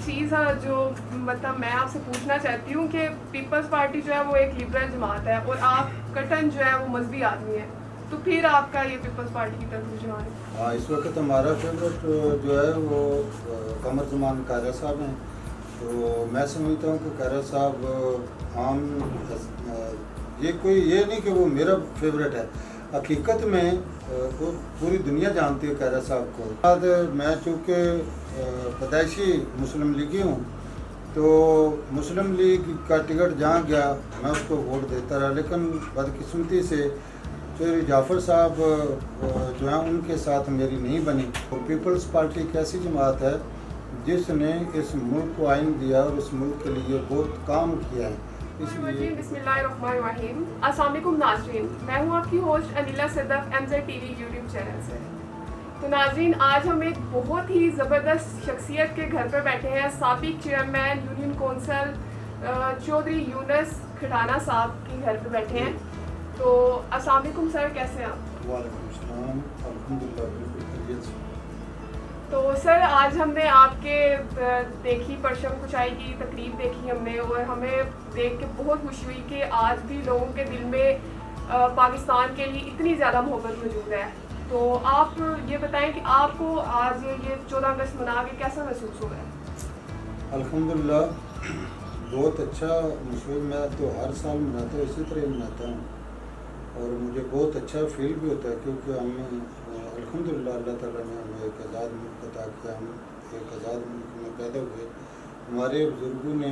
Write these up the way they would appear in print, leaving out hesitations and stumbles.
چیز ہے جو مطلب میں آپ سے پوچھنا چاہتی ہوں کہ پیپلز پارٹی جو ہے وہ ایک لبرل جماعت ہے اور آپ کٹن جو ہے وہ مذہبی آدمی ہے، تو پھر آپ کا یہ پیپلز پارٹی کی طرف رجوع ہے؟ ہاں، اس وقت ہمارا فیوریٹ جو ہے وہ قمر زمان قاہرہ صاحب ہیں. تو میں سمجھتا ہوں کہ قاہرہ صاحب عام یہ نہیں کہ وہ میرا فیوریٹ ہے، حقیقت میں وہ پوری دنیا جانتی ہے قاہرہ صاحب کو. بعد میں چونکہ پیدائشی مسلم لیگی ہوں تو مسلم لیگ کا ٹکٹ جہاں گیا میں اس کو ووٹ دیتا رہا، لیکن بدقسمتی سے چودھری جعفر صاحب جو ہیں ان کے ساتھ میری نہیں بنی. پیپلز پارٹی ایک ایسی جماعت ہے جس نے اس ملک کو آئین دیا اور اس ملک کے لیے بہت کام کیا ہے. اس لیے بسم اللہ الرحمن الرحیم. السلام علیکم ناظرین، میں ہوں آپ کی ہوسٹ انیلا صدف MZ TV یوٹیوب چینل سے. تو ناظرین، آج ہم ایک بہت ہی زبردست شخصیت کے گھر پر بیٹھے ہیں. سابق چیئرمین یونین کونسل چودھری یونس کھٹانہ صاحب کے گھر پہ بیٹھے ہیں. تو السلام علیکم سر، کیسے ہیں آپ؟ وعلیکم السلام، الحمدللہ بالکل خیریت سے. تو سر آج ہم نے آپ کے دیکھی پرچم کشائی کی تقریب دیکھی ہم نے، اور ہمیں دیکھ کے بہت خوشی ہوئی کہ آج بھی لوگوں کے دل میں پاکستان کے لیے اتنی زیادہ محبت موجود ہے. تو آپ یہ بتائیں کہ آپ کو آج یہ 14 اگست منا کے کیسا محسوس ہو رہا ہے؟ الحمدللہ بہت اچھا محسوس. میں تو ہر سال مناتا ہوں، اسی طرح ہی مناتا ہوں اور مجھے بہت اچھا فیل بھی ہوتا ہے کیونکہ ہم الحمدللہ اللہ تعالیٰ نے ہمیں ایک آزاد ملک عطا کیا. ہم ایک آزاد ملک میں پیدا ہوئے. ہمارے بزرگوں نے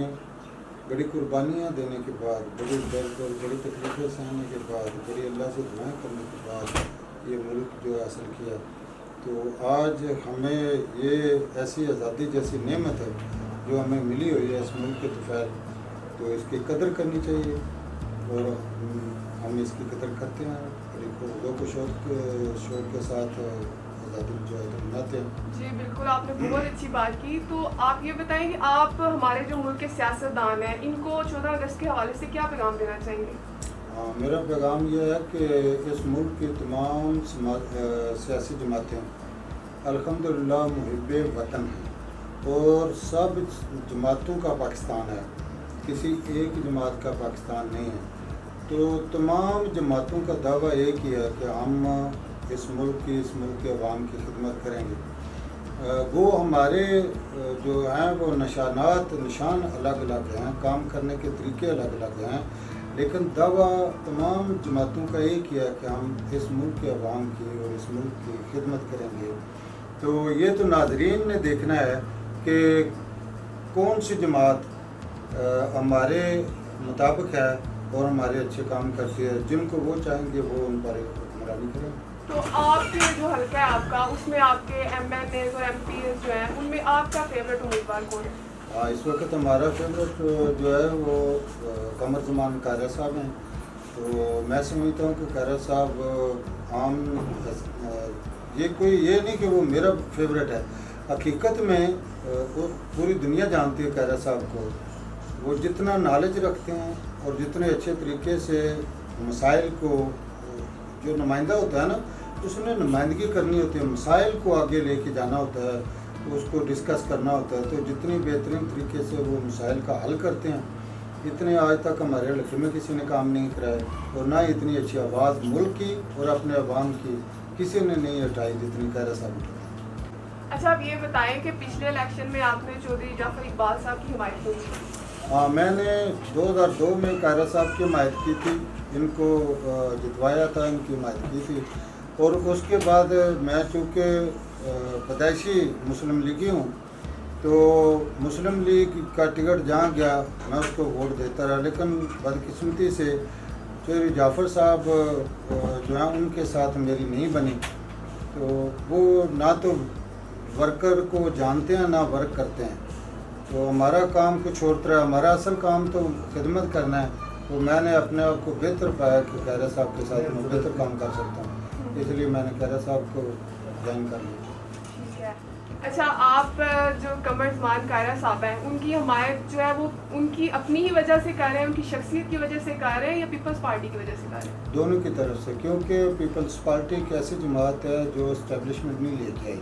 بڑی قربانیاں دینے کے بعد، بڑی درد اور بڑی تکلیفیں سہنے کے بعد، بڑی اللہ سے دعائیں کرنے کے بعد یہ ملک جو حاصل کیا. تو آج ہمیں یہ ایسی آزادی جیسی نعمت ہے جو ہمیں ملی ہوئی ہے اس ملک کے طفیل، تو اس کی قدر کرنی چاہیے اور ہم اس کی قدر کرتے ہیں. لوگ کو شوق کے ساتھ آزادی جو ہے مناتے ہیں. جی بالکل، آپ نے بہت اچھی بات کی. تو آپ یہ بتائیں کہ آپ ہمارے جو ملک کے سیاستدان ہیں ان کو 14 اگست کے حوالے سے کیا پیغام دینا چاہیں گے؟ میرا پیغام یہ ہے کہ اس ملک کی تمام سیاسی جماعتیں الحمدللہ محب وطن ہیں اور سب جماعتوں کا پاکستان ہے، کسی ایک جماعت کا پاکستان نہیں ہے. تو تمام جماعتوں کا دعویٰ ایک ہی ہے کہ ہم اس ملک کے عوام کی خدمت کریں گے. وہ ہمارے جو ہیں وہ نشان الگ الگ ہیں، کام کرنے کے طریقے الگ الگ ہیں، لیکن دعویٰ تمام جماعتوں کا ایک ہی ہے کہ ہم اس ملک کے عوام کی اور اس ملک کی خدمت کریں گے. تو یہ تو ناظرین نے دیکھنا ہے کہ کون سی جماعت ہمارے مطابق ہے اور ہمارے اچھے کام کرتی ہے. جن کو وہ چاہیں گے وہ ان پر حکمرانی کریں. تو آپ کے جو حلقہ ہے آپ کا، اس میں آپ کے MLAs اور MPs جو ہیں ان میں آپ کا فیوریٹ امیدوار کون ہے؟ اس وقت ہمارا فیوریٹ جو ہے وہ قمر زمان قاہرہ صاحب ہیں. تو میں سمجھتا ہوں کہ قاہرہ صاحب عام یہ نہیں کہ وہ میرا فیوریٹ ہے، حقیقت میں وہ پوری دنیا جانتی ہے قاہرہ صاحب کو. وہ جتنا نالج رکھتے ہیں اور جتنے اچھے طریقے سے مسائل کو، جو نمائندہ ہوتا ہے نا اس نے نمائندگی کرنی ہوتی ہے، مسائل کو آگے لے کے جانا ہوتا ہے، اس کو ڈسکس کرنا ہوتا ہے. تو جتنی بہترین طریقے سے وہ مسائل کا حل کرتے ہیں، اتنے آج تک ہمارے علاقے میں کسی نے کام نہیں کرایا اور نہ اتنی اچھی آواز ملک کی اور اپنے عوام کی کسی نے نہیں اٹھائی جتنی قاہرہ صاحب اٹھائی. اچھا آپ یہ بتائیں کہ پچھلے الیکشن میں آپ نے چودھری جعفر اقبال صاحب کی حمایت کی تھی. میں نے 2002 میں قاہرہ صاحب کی حمایت کی تھی، ان کو جتوایا تھا، ان کی حمایت کی تھی. اور اس کے بعد میں چونکہ پیدائشی مسلم لیگی ہوں تو مسلم لیگ کا ٹکٹ جہاں گیا میں اس کو ووٹ دیتا رہا، لیکن بدقسمتی سے چودھری جعفر صاحب جو ہیں ان کے ساتھ میری نہیں بنی. تو وہ نہ تو ورکر کو جانتے ہیں نہ ورک کرتے ہیں. تو ہمارا کام کچھ اور طرح، ہمارا اصل کام تو خدمت کرنا ہے. تو میں نے اپنے آپ کو بہتر پایا کہ قاہرہ صاحب کے ساتھ میں بہتر کام کر سکتا ہوں، اس لیے میں نے قاہرہ صاحب کو جوائن کر لیا. ٹھیک ہے. اچھا آپ جو قمر زمان قاہرہ صاحب ہیں ان کی حمایت جو ہے وہ ان کی اپنی ہی وجہ سے کر رہے ہیں، ان کی شخصیت کی وجہ سے کر رہے ہیں یا پیپلز پارٹی کی وجہ سے کر رہے ہیں؟ دونوں کی طرف سے، کیونکہ پیپلز پارٹی ایک ایسی جماعت ہے جو اسٹیبلشمنٹ نہیں لے کے آئی.